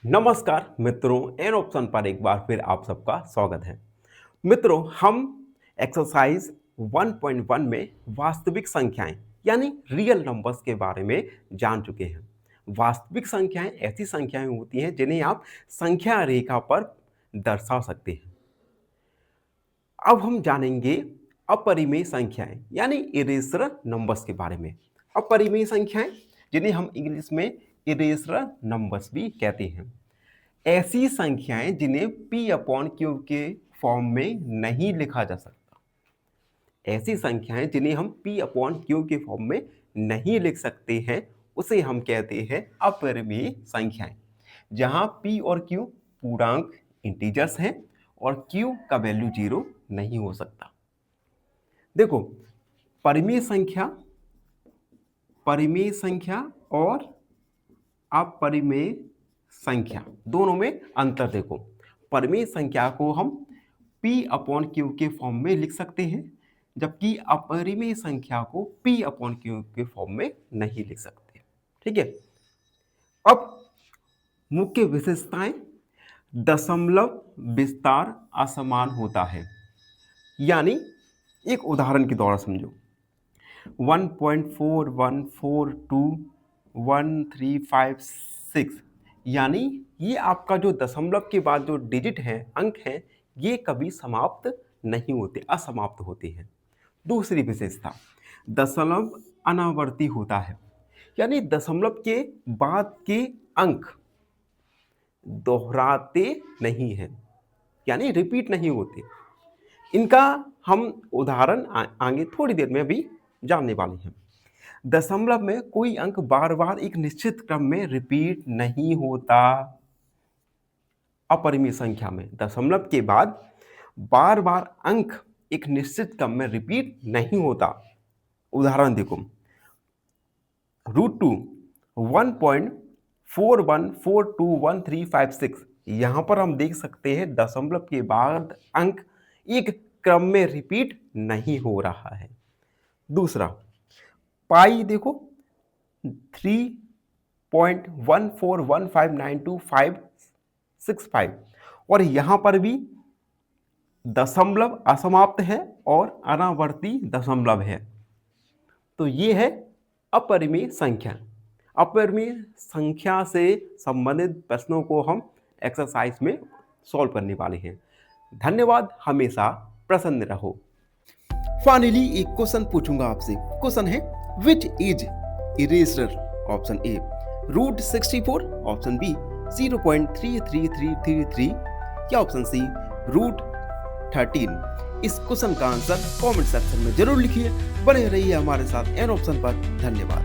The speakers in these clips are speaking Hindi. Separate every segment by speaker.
Speaker 1: नमस्कार मित्रों, एन ऑप्शन पर एक बार फिर आप सबका स्वागत है। मित्रों, हम एक्सरसाइज 1.1 में वास्तविक संख्याएं यानी रियल नंबर्स के बारे में जान चुके हैं। वास्तविक संख्याएं ऐसी संख्याएं होती हैं जिन्हें आप संख्या रेखा पर दर्शा सकते हैं। अब हम जानेंगे अपरिमेय संख्याएं यानी इरेशनल नंबर्स के बारे में। अपरिमेय संख्याएं जिन्हें हम इंग्लिश में इरेशनल नंबर्स भी कहते हैं, ऐसी संख्याएं जिन्हें P अपॉन क्यू के फॉर्म में नहीं लिखा जा सकता। ऐसी संख्याएं जिन्हें हम P अपॉन क्यू के फॉर्म में नहीं लिख सकते हैं, उसे हम कहते हैं अपरिमेय संख्याएं, जहां P और Q पूर्णांक इंटीजर्स हैं और Q का वैल्यू 0 नहीं हो सकता। देखो, परिमेय संख्या और अपरिमेय संख्या दोनों में अंतर देखो। परिमेय संख्या को हम P अपॉन क्यू के फॉर्म में लिख सकते हैं, जबकि अपरिमेय संख्या को P अपॉन क्यू के फॉर्म में नहीं लिख सकते। ठीक है। अब मुख्य विशेषताएं, दशमलव विस्तार असमान होता है, यानी एक उदाहरण के द्वारा समझो। 1.41421356 यानी ये आपका जो दशमलव के बाद जो डिजिट है, अंक है, ये कभी समाप्त नहीं होते, असमाप्त होते हैं। दूसरी विशेषता, दशमलव अनावर्ती होता है, यानी दशमलव के बाद के अंक दोहराते नहीं हैं, यानी रिपीट नहीं होते। इनका हम उदाहरण आगे थोड़ी देर में अभी जानने वाले हैं। दशमलव में कोई अंक बार बार एक निश्चित क्रम में रिपीट नहीं होता। अपरिमेय संख्या में दशमलव के बाद बार बार अंक एक निश्चित क्रम में रिपीट नहीं होता। उदाहरण देखो, √2 1.41421356, यहां पर हम देख सकते हैं दशमलव के बाद अंक एक क्रम में रिपीट नहीं हो रहा है। दूसरा, पाई देखो 3.14159265 और यहां पर भी दशमलव असमाप्त है और अनावर्ती दशमलव है। तो ये है अपरिमेय संख्या। अपरिमेय संख्या से संबंधित प्रश्नों को हम एक्सरसाइज में सॉल्व करने वाले हैं। धन्यवाद, हमेशा प्रसन्न रहो। फाइनली एक क्वेश्चन पूछूंगा आपसे। क्वेश्चन है, which is irrational? Option A √64, option B 0.33333 या ऑप्शन सी √13। इस क्वेश्चन का आंसर कमेंट सेक्शन में जरूर लिखिए। बने रहिए हमारे साथ एन ऑप्शन पर। धन्यवाद।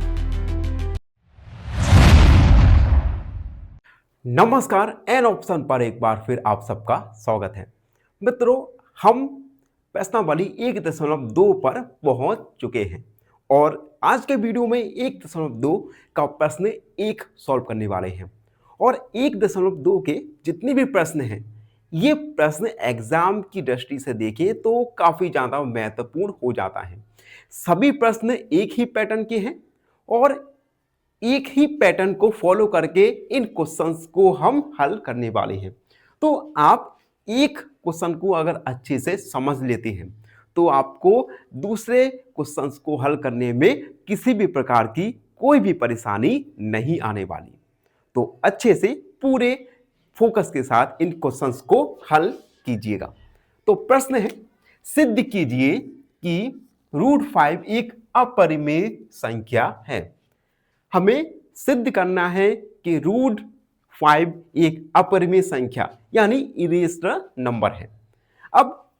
Speaker 1: नमस्कार, एन ऑप्शन पर एक बार फिर आप सबका स्वागत है। मित्रों, हम प्रश्नावली 1.2 पर पहुंच चुके हैं और आज के वीडियो में 1.2 का प्रश्न 1 सॉल्व करने वाले हैं। और 1.2 के जितने भी प्रश्न हैं, ये प्रश्न एग्जाम की दृष्टि से देखें तो काफी ज्यादा महत्वपूर्ण हो जाता है। सभी प्रश्न एक ही पैटर्न के हैं और एक ही पैटर्न को फॉलो करके इन क्वेश्चंस को हम हल करने वाले हैं। तो आप एक क्वेश्चन को अगर अच्छे से समझ लेते हैं तो आपको दूसरे क्वेश्चंस को हल करने में किसी भी प्रकार की कोई भी परेशानी नहीं आने वाली। तो अच्छे से पूरे फोकस के साथ इन क्वेश्चंस को हल कीजिएगा। तो प्रश्न है, सिद्ध कीजिए कि √5 एक अपरिमेय संख्या है। हमें सिद्ध करना है कि √5 एक अपरिमेय संख्या यानी इरेशनल नंबर है। अब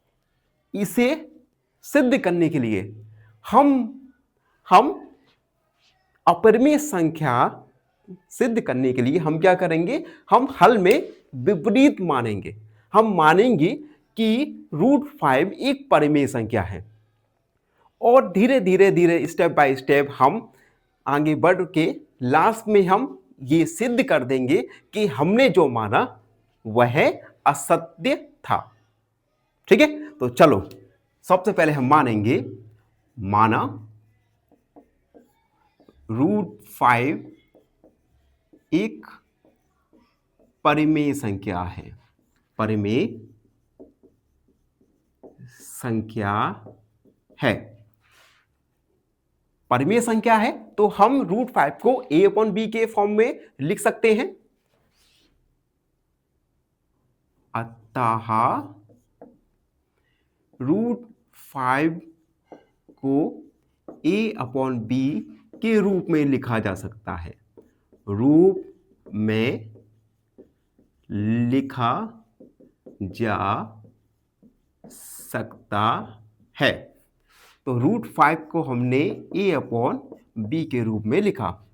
Speaker 1: इसे सिद्ध करने के लिए हम अपरिमेय संख्या सिद्ध करने के लिए हम क्या करेंगे? हम हल में विपरीत मानेंगे। हम मानेंगे कि √5 एक परिमेय संख्या है और धीरे धीरे स्टेप बाय स्टेप हम आगे बढ़ के लास्ट में हम ये सिद्ध कर देंगे कि हमने जो माना वह असत्य था। ठीक है, तो चलो सबसे पहले हम माना √5 एक परिमेय संख्या है, परिमेय संख्या है। परिमेय संख्या है तो हम √5 को a/b के फॉर्म में लिख सकते हैं। अतः √5 को a/b के रूप में लिखा जा सकता है, रूप में लिखा जा सकता है। तो √5 को हमने a/b के रूप में लिखा,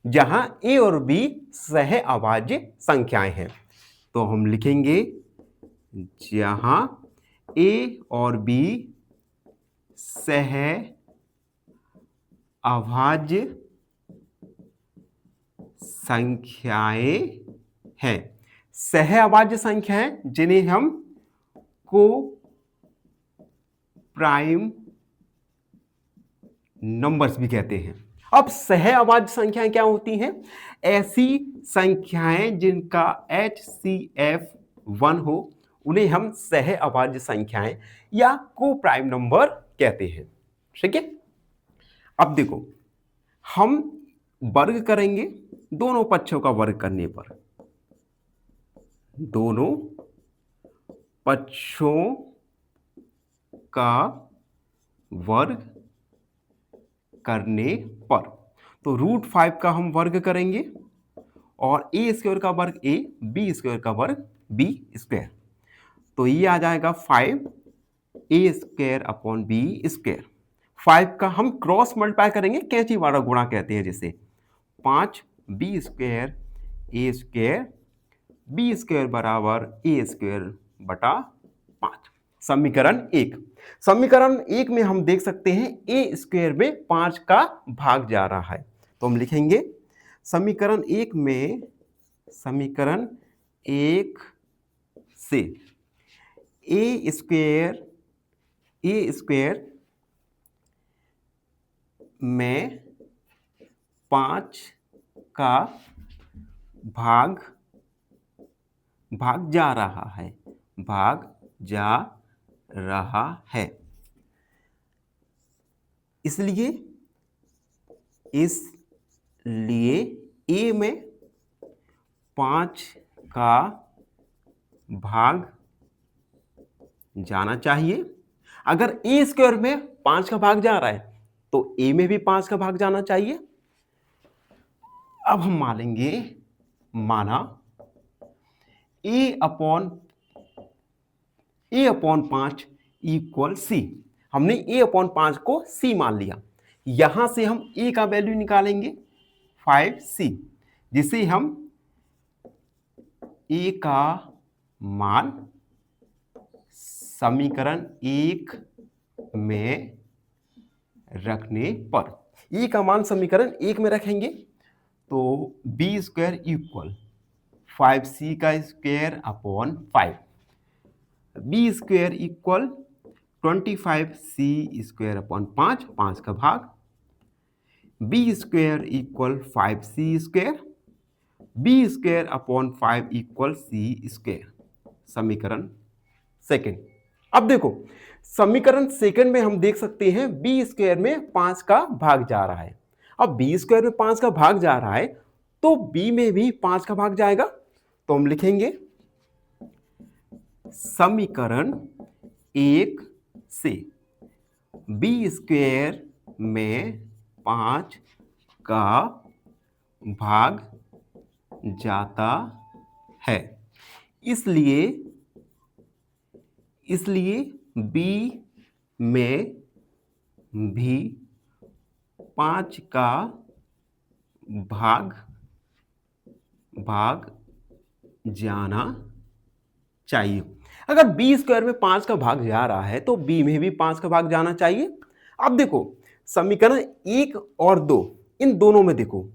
Speaker 1: जहां a और b सह अभाज्य संख्याएं हैं। तो हम लिखेंगे जहां a और b सह अभाज्य संख्याएं हैं। सह अभाज्य संख्याएं जिन्हें हम को प्राइम नंबर्स भी कहते हैं। अब सह अभाज्य संख्याएं क्या होती हैं? ऐसी संख्याएं जिनका HCF 1 हो, उन्हें हम सह अभाज्य संख्याएं या को प्राइम नंबर कहते हैं। ठीक है, अब देखो हम वर्ग करेंगे दोनों पक्षों का वर्ग करने पर, दोनों पक्षों का वर्ग करने पर। तो √5 का हम वर्ग करेंगे और a² का वर्ग a, b² का वर्ग b²। तो ये आ जाएगा 5a²/b²। 5 का हम क्रॉस मल्टीप्लाई करेंगे, कैंची वाला गुणा कहते हैं जिसे। 5b² a² b² बराबर a²/5। समीकरण 1। समीकरण 1 में हम देख सकते हैं a² में 5 का भाग जा रहा है। तो हम लिखेंगे समीकरण 1 में, समीकरण 1 से a² में 5 का भाग जा रहा है, भाग जा रहा है। इसलिए a में 5 का भाग जाना चाहिए। अगर a² में 5 का भाग जा रहा है तो a में भी 5 का भाग जाना चाहिए। अब हम मानेंगे, माना a/5 = c। हमने a/5 को c मान लिया। यहां से हम a का वैल्यू निकालेंगे 5c, जिसे हम a का मान समीकरण 1 में रखने पर, a का मान समीकरण 1 में रखेंगे तो b² = 5c² b² = 25c²/5, 5 का भाग। b² = 5c², b²/5 = c²। समीकरण 2। अब देखो समीकरण 2 में हम देख सकते हैं b² में 5 का भाग जा रहा है। अब b² में 5 का भाग जा रहा है तो b में भी 5 का भाग जाएगा। तो हम लिखेंगे समीकरण 1 से b² में 5 का भाग जाता है, इसलिए b में भी 5 का भाग जाना चाहिए। अगर b² में 5 का भाग जा रहा है तो b में भी 5 का भाग जाना चाहिए। अब देखो समीकरण 1 और 2, इन दोनों में देखो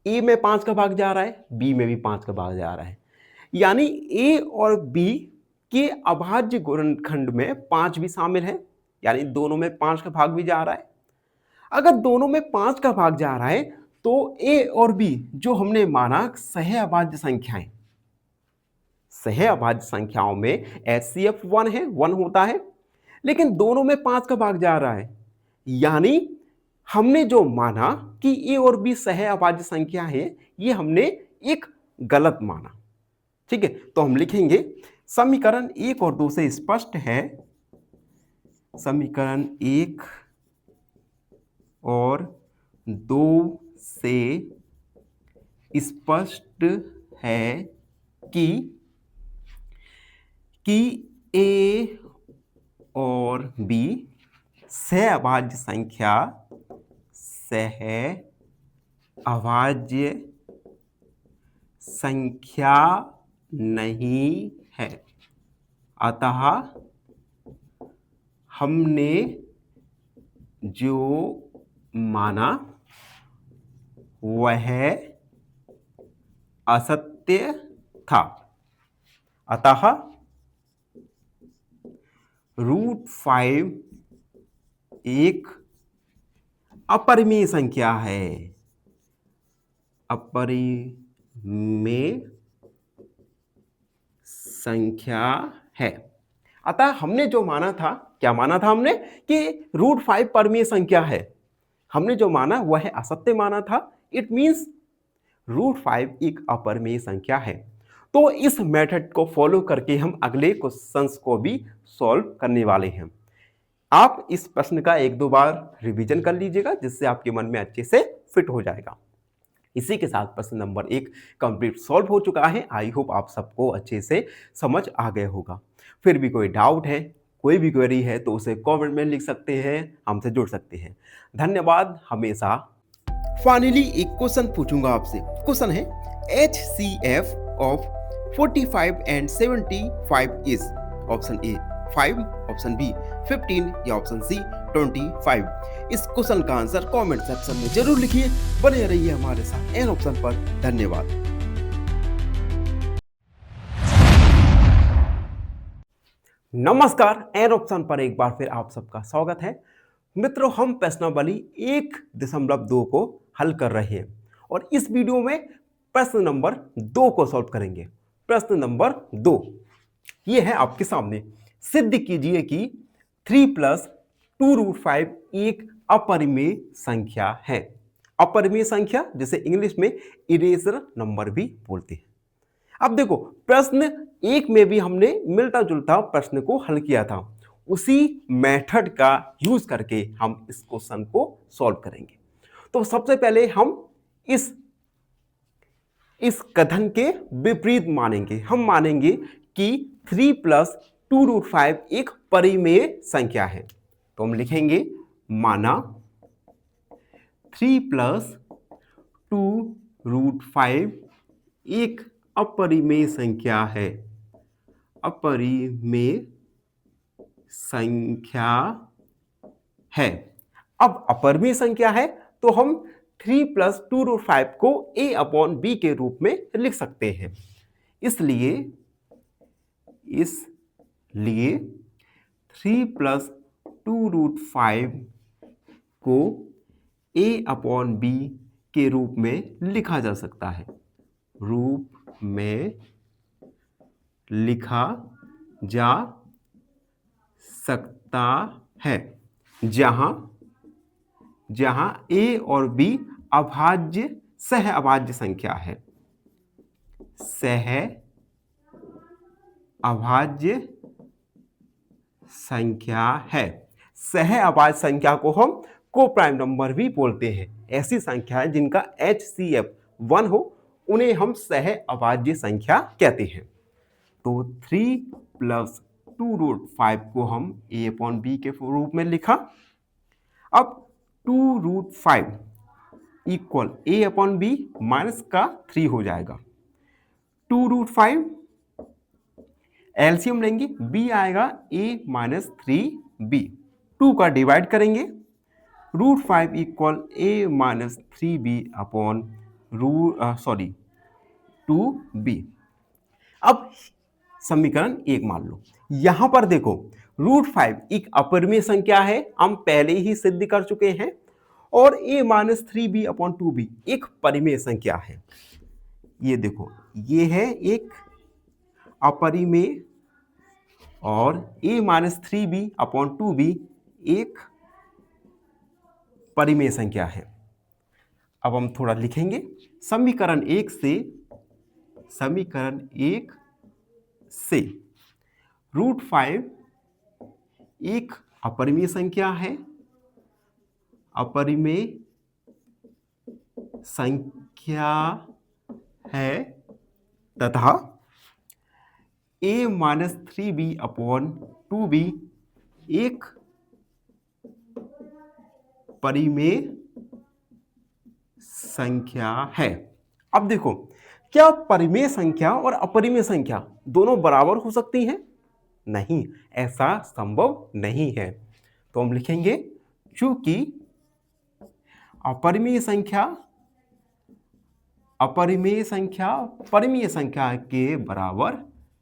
Speaker 1: a में 5 का भाग जा रहा है, b में भी 5 का भाग जा रहा है, यानी a और b के अभाज्य गुणनखंड में 5 भी शामिल है, यानी दोनों में 5 का भाग भी जा रहा है। अगर दोनों में 5 का भाग जा रहा है तो a और b जो हमने माना सह अभाज्य संख्याएं, सह अभाज्य संख्याओं में HCF 1 है, 1 होता है, लेकिन दोनों में 5 का भाग जा रहा है, यानी हमने जो माना कि ए और बी सह अभाज्य संख्या है, ये हमने एक गलत माना। ठीक है, तो हम लिखेंगे समीकरण 1 और 2 से स्पष्ट है, समीकरण 1 और 2 से स्पष्ट है कि ए और बी सह अभाज्य संख्या नहीं है, अतः हमने जो माना वह असत्य था, अतः √5 एक अपरिमेय संख्या है, अपरिमेय संख्या है। अतः हमने जो माना था, क्या माना था हमने कि √5 परिमेय संख्या है, हमने जो माना वह असत्य माना था। इट मीन्स √5 एक अपरिमेय संख्या है। तो इस मेथड को फॉलो करके हम अगले क्वेश्चंस को भी सॉल्व करने वाले हैं। आप इस प्रश्न का 1-2 बार रिवीजन कर लीजिएगा, जिससे आपके मन में अच्छे से फिट हो जाएगा। इसी के साथ प्रश्न नंबर 1 कंप्लीट सॉल्व हो चुका है। आई होप आप सबको अच्छे से समझ आ गया होगा। फिर भी कोई डाउट है, कोई भी क्वेरी है तो उसे कमेंट में लिख सकते हैं, हमसे जुड़ सकते हैं। धन्यवाद हमेशा। फाइनली एक क्वेश्चन पूछूंगा आपसे। क्वेश्चन है HCF of 45 and 75 is option A 5, option B 15 या ऑप्शन सी 25। इस क्वेश्चन का आंसर कमेंट सेक्शन में जरूर लिखिए। बने रहिए हमारे साथ एन ऑप्शन पर। धन्यवाद। नमस्कार, एन ऑप्शन पर एक बार फिर आप सबका स्वागत है। मित्रों, हम प्रश्नावली 1.2 को हल कर रहे हैं और इस वीडियो में प्रश्न नंबर 2 को सॉल्व करेंगे। प्रश्न नंबर 2 ये है आपके सामने। सिद्ध कीजिए कि 3 + 2√5 एक अपरिमेय संख्या है। अपरिमेय संख्या जिसे इंग्लिश में इरेजर नंबर भी बोलते हैं। अब देखो, प्रश्न 1 में भी हमने मिलता जुलता प्रश्न को हल किया था। उसी मेथड का यूज करके हम इस क्वेश्चन को सॉल्व करेंगे। तो सबसे पहले हम इस कथन के विपरीत मानेंगे। हम मानेंगे कि 3 + 2√5 एक परिमेय संख्या है। तो हम लिखेंगे माना 3 + 2√5 एक अपरिमेय संख्या है। अपरिमेय संख्या है। अब अपरिमेय संख्या है तो हम 3 + 2√5 को a/b के रूप में लिख सकते हैं। इसलिए 3 + 2√5 को a/b के रूप में लिखा जा सकता है। रूप में लिखा जा सकता है, जहां a और b सह अभाज्य संख्या है। सह अभाज्य संख्या है। सह अभाज्य संख्या को हम को-प्राइम नंबर भी बोलते हैं। ऐसी संख्याएं जिनका HCF 1 हो उन्हें हम सह अभाज्य संख्या कहते हैं। तो 3 + 2√5 को हम a/b के रूप में लिखा। अब 2√5 इक्वल a/b माइनस का 3 हो जाएगा। 2√5 एलसीएम लेंगे, b आएगा a - 3b। 2 का डिवाइड करेंगे, √5 equal a - 3b upon 2b। अब समीकरण 1 मान लो। यहां पर देखो, √5 एक अपरिमेय संख्या है, हम पहले ही सिद्ध कर चुके हैं, और a - 3b अपॉन 2b एक परिमेय संख्या है। ये देखो, ये है एक अपरिमेय और a minus 3b upon 2b एक परिमेय संख्या है। अब हम थोड़ा लिखेंगे। समीकरण एक से √5 एक अपरिमेय संख्या है, अपरिमेय संख्या है तथा a minus 3b upon 2b एक परिमेय संख्या है। अब देखो, क्या परिमेय संख्या और अपरिमेय संख्या दोनों बराबर हो सकती हैं? नहीं, ऐसा संभव नहीं है। तो हम लिखेंगे चूंकि अपरिमेय संख्या परिमेय संख्या के बराबर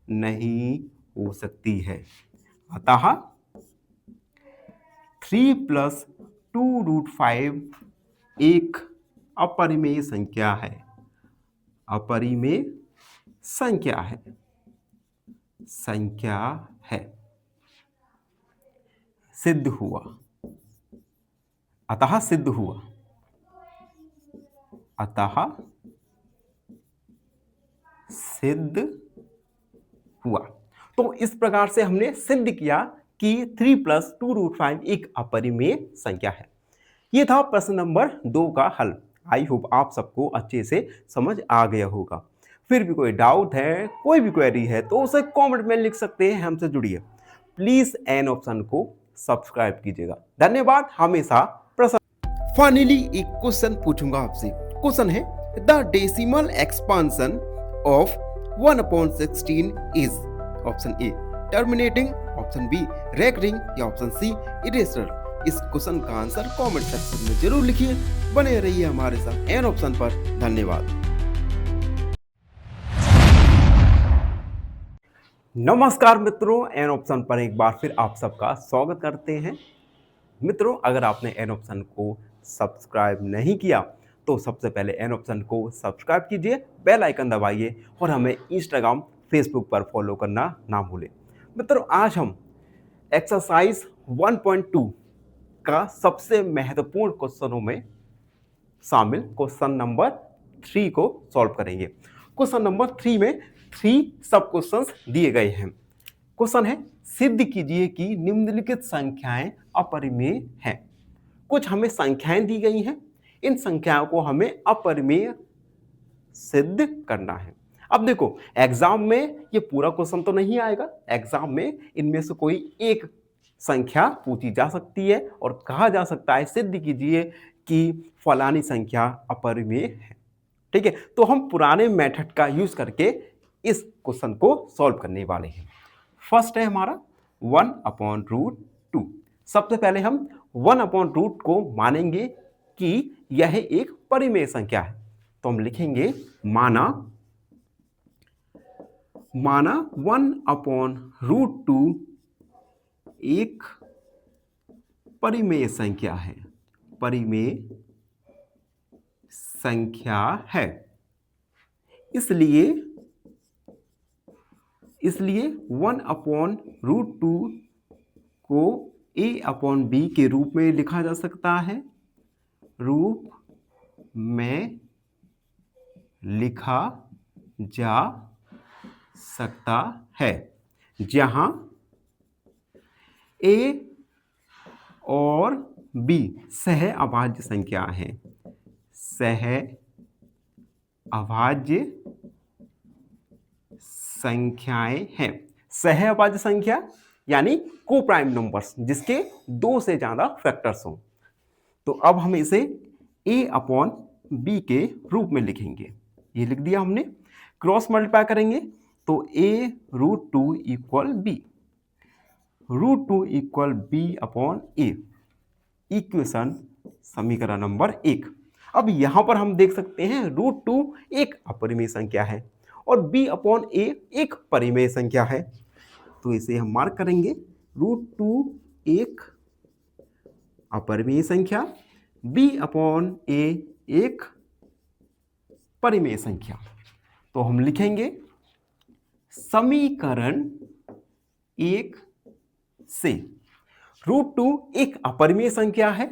Speaker 1: नहीं हो सकती है, अतः 3 + 2√5 एक अपरिमेय संख्या है, अपरिमेय संख्या है। सिद्ध हुआ, अतः सिद्ध हुआ, तो इस प्रकार से हमने सिद्ध किया कि 3 + 2√5 एक अपरिमेय संख्या है। यह था प्रश्न नंबर 2 का हल। आई होप आप सबको अच्छे से समझ आ गया होगा। फिर भी कोई डाउट है, कोई भी क्वेरी है तो उसे कमेंट में लिख सकते हैं, हमसे जुड़िए। प्लीज एन ऑप्शन को सब्सक्राइब कीजिएगा। धन्यवाद। हमेशा प्रसन्न। फाइनली एक क्वेश्चन पूछूंगा आपसे। क्वेश्चन है the decimal expansion of 1/16 is option A terminating, option B recurring या ऑप्शन सी इरेशर। इस क्वेश्चन का आंसर कमेंट सेक्शन में जरूर लिखिए। बने रहिए हमारे साथ एन ऑप्शन पर। धन्यवाद। नमस्कार मित्रों, एन ऑप्शन पर एक बार फिर आप सबका स्वागत करते हैं। मित्रों, अगर आपने एन ऑप्शन को सब्सक्राइब नहीं किया तो सबसे पहले एन ऑप्शन को सब्सक्राइब कीजिए, बेल आइकन दबाइए और हमें इंस्टाग्राम फेसबुक पर फॉलो करना ना भूलें। मित्रों, आज हम एक्सरसाइज 1.2 का सबसे महत्वपूर्ण क्वेश्चनों में शामिल क्वेश्चन नंबर 3 को सॉल्व करेंगे। क्वेश्चन नंबर 3 में 3 सब क्वेश्चंस दिए गए हैं। क्वेश्चन है सिद्ध कीजिए कि निम्नलिखित संख्याएं अपरिमेय हैं। कुछ हमें संख्याएं दी गई हैं, इन संख्याओं को हमें अपरिमेय सिद्ध करना है। अब देखो, एग्जाम में ये पूरा क्वेश्चन तो नहीं आएगा। एग्जाम में इनमें से कोई एक संख्या पूछी जा सकती है और कहा जा सकता है सिद्ध कीजिए कि फलानी संख्या अपरिमेय है। ठीक है, तो हम पुराने मेथड का यूज करके इस क्वेश्चन को सॉल्व करने वाले हैं। फर्स्ट है हमारा 1/√2। सबसे पहले हम 1/√2 को मानेंगे कि यह एक परिमेय संख्या है। तो हम लिखेंगे माना 1/√2 एक परिमेय संख्या है, परिमेय संख्या है। इसलिए 1/√2 को a/b के रूप में लिखा जा सकता है, रूप में लिखा जा सकता है, जहां a और b सह अभाज्य संख्या है, सह अभाज्य संख्याएं हैं। सह अभाज्य संख्या यानी को प्राइम नंबर्स जिसके 2 से ज्यादा फैक्टर्स हों। तो अब हम इसे a/b के रूप में लिखेंगे। ये लिख दिया हमने। क्रॉस मल्टीप्लाई करेंगे तो a√2 = b, √2 = b/a। इक्वेशन समीकरण नंबर 1। अब यहां पर हम देख सकते हैं √2 एक अपरिमेय संख्या है और b/a एक परिमेय संख्या है। तो इसे हम मार्क करेंगे, √2 एक अपरिमेय संख्या, b/a एक परिमेय संख्या। तो हम लिखेंगे समीकरण 1 से। √2 एक अपरिमेय संख्या है,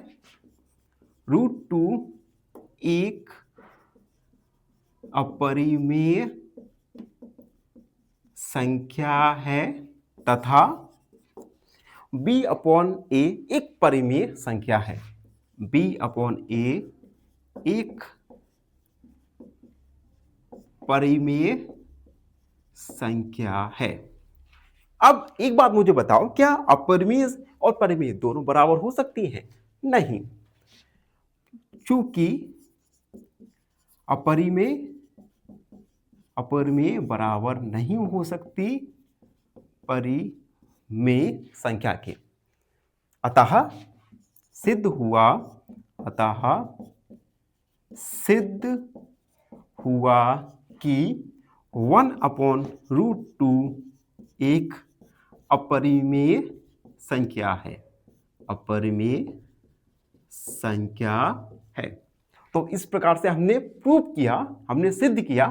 Speaker 1: √2 एक अपरिमेय संख्या है तथा b/a एक परिमेय संख्या है। b/a एक परिमेय संख्या है। अब एक बात मुझे बताओ, क्या अपरिमेय और परिमेय दोनों बराबर हो सकती हैं? नहीं, चूंकि अपरिमेय बराबर नहीं हो सकती परिमेय संख्या के। अतः सिद्ध हुआ कि 1/√2 एक अपरिमेय संख्या है, अपरिमेय संख्या है। तो इस प्रकार से हमने प्रूव किया, हमने सिद्ध किया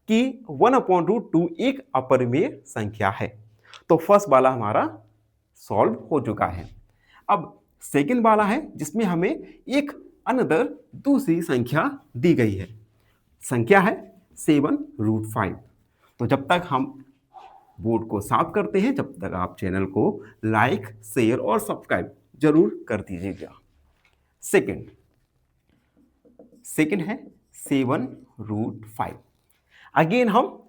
Speaker 1: कि 1/√2 एक अपरिमेय संख्या है। तो फर्स्ट वाला हमारा सॉल्व हो चुका है। अब सेकंड वाला है जिसमें हमें एक अनदर दूसरी संख्या दी गई है। संख्या है 7√5। तो जब तक हम बोर्ड को साफ करते हैं, जब तक आप चैनल को लाइक, शेयर और सब्सक्राइब जरूर कर दीजिएगा। सेकंड है 7√5। अगेन हम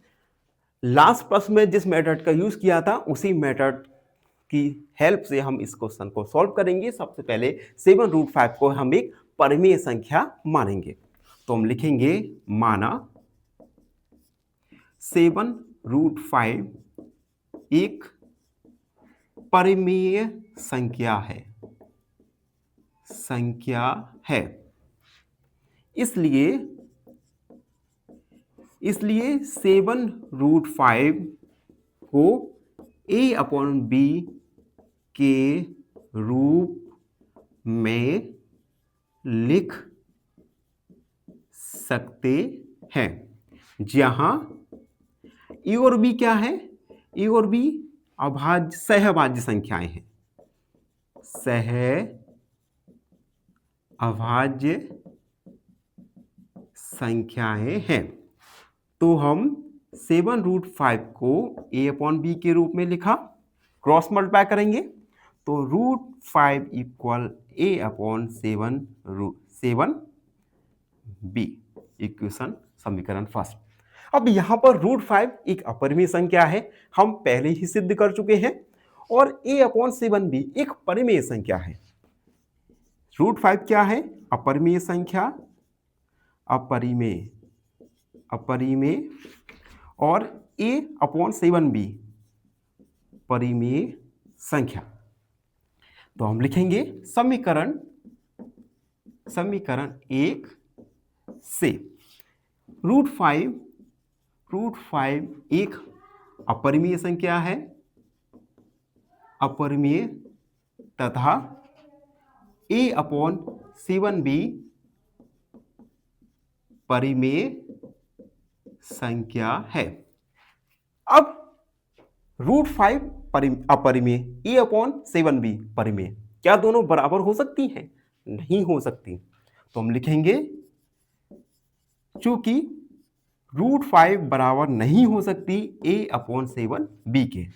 Speaker 1: लास्ट प्रश्न में जिस मेथड का यूज किया था उसी मेथड की हेल्प से हम इस क्वेश्चन को सॉल्व करेंगे। सबसे पहले 7√5 को हम एक परिमेय संख्या मानेंगे। तो हम लिखेंगे माना 7√5 एक परिमेय संख्या है, इसलिए 7√5 को a/b के रूप में लिख सकते हैं, जहां ए और बी क्या है? ए और बी सहअभाज्य संख्याएं हैं, सहअभाज्य संख्याएं हैं। तो हम 7√5 को a/b के रूप में लिखा, क्रॉस मल्टीप्लाई करेंगे तो √5 = a/7b, इक्वेशन समीकरण फर्स्ट। अब यहां पर √5 एक अपरिमेय संख्या है, हम पहले ही सिद्ध कर चुके हैं, और a/7b एक परिमेय संख्या है। √5 क्या है? अपरिमेय संख्या, अपरिमेय, और a/7b परिमेय संख्या। तो हम लिखेंगे समीकरण 1 से √5 एक अपरिमेय संख्या है, अपरिमेय, तथा a/7b परिमेय संख्या है। अब √5 अपरिमेय, a/7b परिमेय, क्या दोनों बराबर हो सकती हैं? नहीं हो सकती। तो हम लिखेंगे चूंकि √5 बराबर नहीं हो सकती a/7b के,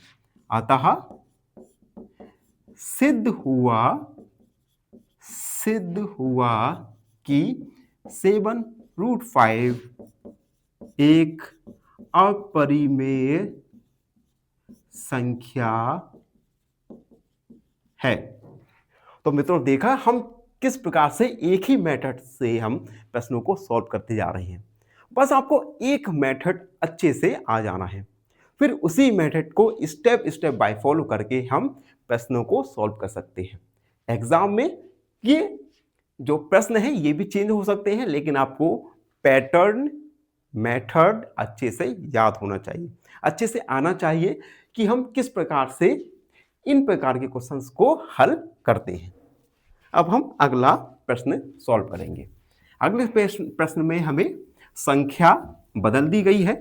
Speaker 1: अतः सिद्ध हुआ कि 7√5 एक अपरिमेय संख्या है। तो मित्रों, देखा हम किस प्रकार से एक ही मेथड से हम प्रश्नों को सॉल्व करते जा रहे हैं। बस आपको एक मेथड अच्छे से आ जाना है, फिर उसी मेथड को स्टेप बाय फॉलो करके हम प्रश्नों को सॉल्व कर सकते हैं। एग्जाम में ये जो प्रश्न है ये भी चेंज हो सकते हैं, लेकिन आपको पैटर्न, मेथड अच्छे से याद होना चाहिए, अच्छे से आना चाहिए कि हम किस प्रकार से इन प्रकार के क्वेश्चंस को हल करते हैं। अब हम अगला प्रश्न सॉल्व करेंगे। अगले प्रश्न में हमें संख्या बदल दी गई है,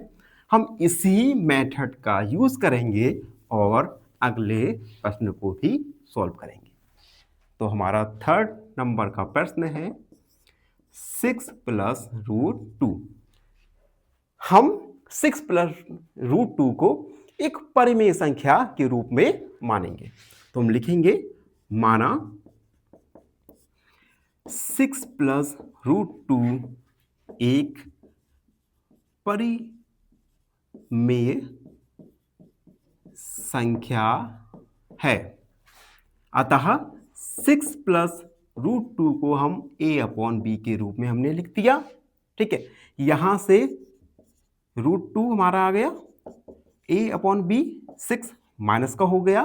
Speaker 1: हम इसी मेथड का यूज करेंगे और अगले प्रश्न को भी सॉल्व करेंगे। तो हमारा थर्ड नंबर का प्रश्न है 6 प्लस रूट 2। हम 6 प्लस रूट 2 को एक परिमेय संख्या के रूप में मानेंगे। तो हम लिखेंगे माना 6 प्लस रूट 2 एक परिमेय संख्या है। अतः 6 प्लस रूट 2 को हम a अपॉन बी के रूप में हमने लिख दिया। ठीक है, यहां से रूट 2 हमारा आ गया, a अपॉन बी 6 माइनस का हो गया,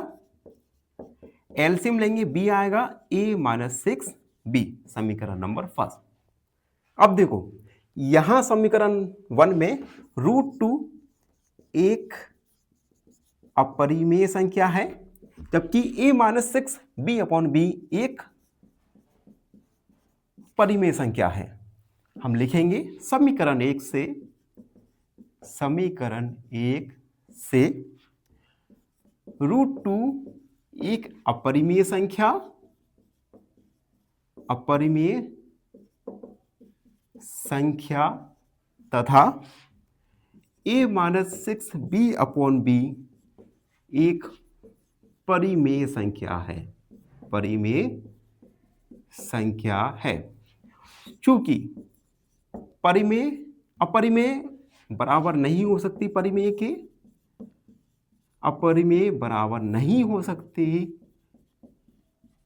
Speaker 1: एलसीएम लेंगे b आएगा a माइनस 6 b, समीकरण नंबर फर्स्ट। अब देखो यहां समीकरण 1 में रूट 2 एक अपरिमेय संख्या है, जबकि a minus 6 b upon B एक परिमेय संख्या है। हम लिखेंगे समीकरण 1 से रूट 2 एक अपरिमेय संख्या तथा a minus 6 b upon B एक परिमेय संख्या है। चूंकि परिमेय अपरिमेय बराबर नहीं हो सकती, अपरिमेय बराबर नहीं हो सकती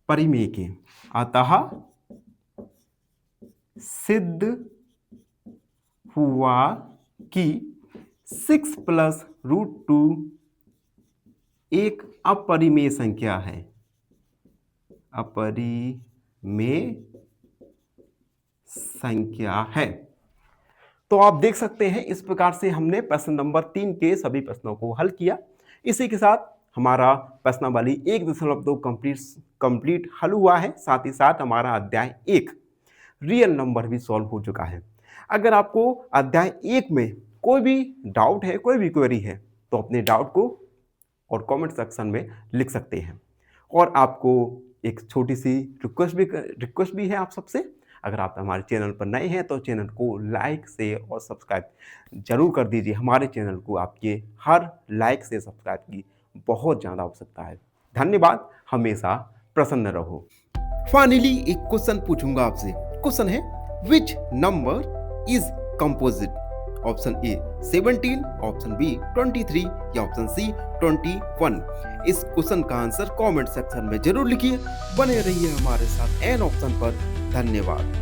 Speaker 1: परिमेय के, अतः सिद्ध हुआ कि 6 प्लस रूट 2 एक अपरिमेय संख्या है। तो आप देख सकते हैं इस प्रकार से हमने प्रश्न नंबर 3 के सभी प्रश्नों को हल किया। इसी के साथ हमारा प्रश्नावली 1.2 कंप्लीट हल हुआ है। साथ ही साथ हमारा अध्याय 1 रियल नंबर भी सॉल्व हो चुका है। अगर आपको अध्याय 1 में कोई भी डाउट है, कोई भी क्वेरी है, तो अपने डाउट को और कमेंट सेक्शन में लिख सकते हैं। और आपको एक छोटी सी रिक्वेस्ट भी है आप सबसे, अगर आप हमारे चैनल पर नए हैं तो चैनल को लाइक से और सब्सक्राइब जरूर कर दीजिए। हमारे चैनल को आपके हर लाइक से सब्सक्राइब की बहुत ज़्यादा आवश्यकता है। धन्यवाद, हमेशा प्रसन्न रहो। फाइनली एक क्वेश्चन पूछूंगा आपसे। क्वेश्चन है which number is composite? Option A 17, option B 23 या ऑप्शन सी 21। इस क्वेश्चन का आंसर कमेंट सेक्शन में जरूर लिखिए। बने रहिए हमारे साथ एन ऑप्शन पर। धन्यवाद।